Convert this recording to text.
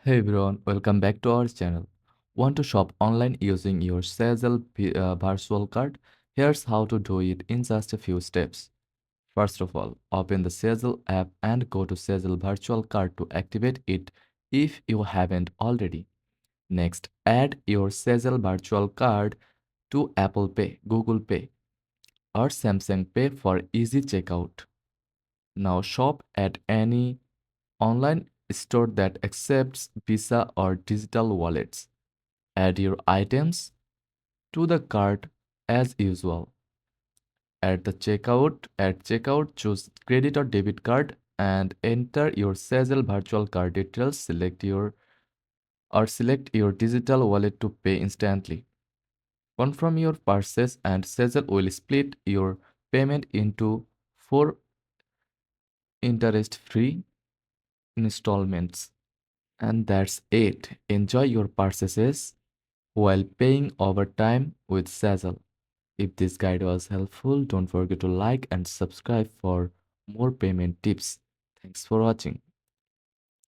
Hey everyone, welcome back to our channel. Want to shop online using your Sezzle Virtual Card? Here's how to do it in just a few steps. First of all, open the Sezzle app and go to Sezzle Virtual Card to activate it if you haven't already. Next, add your Sezzle Virtual Card to Apple Pay, Google Pay, or Samsung Pay for easy checkout. Now shop at any online store that accepts Visa or digital wallets. Add your items to the cart as usual. At checkout, choose credit or debit card and enter your Sezzle virtual card details. Select your digital wallet to pay instantly. Confirm your purchase and Sezzle will split your payment into 4 interest-free installments. And that's it. Enjoy your purchases while paying over time with Sezzle. If this guide was helpful, don't forget to like and subscribe for more payment tips. Thanks for watching.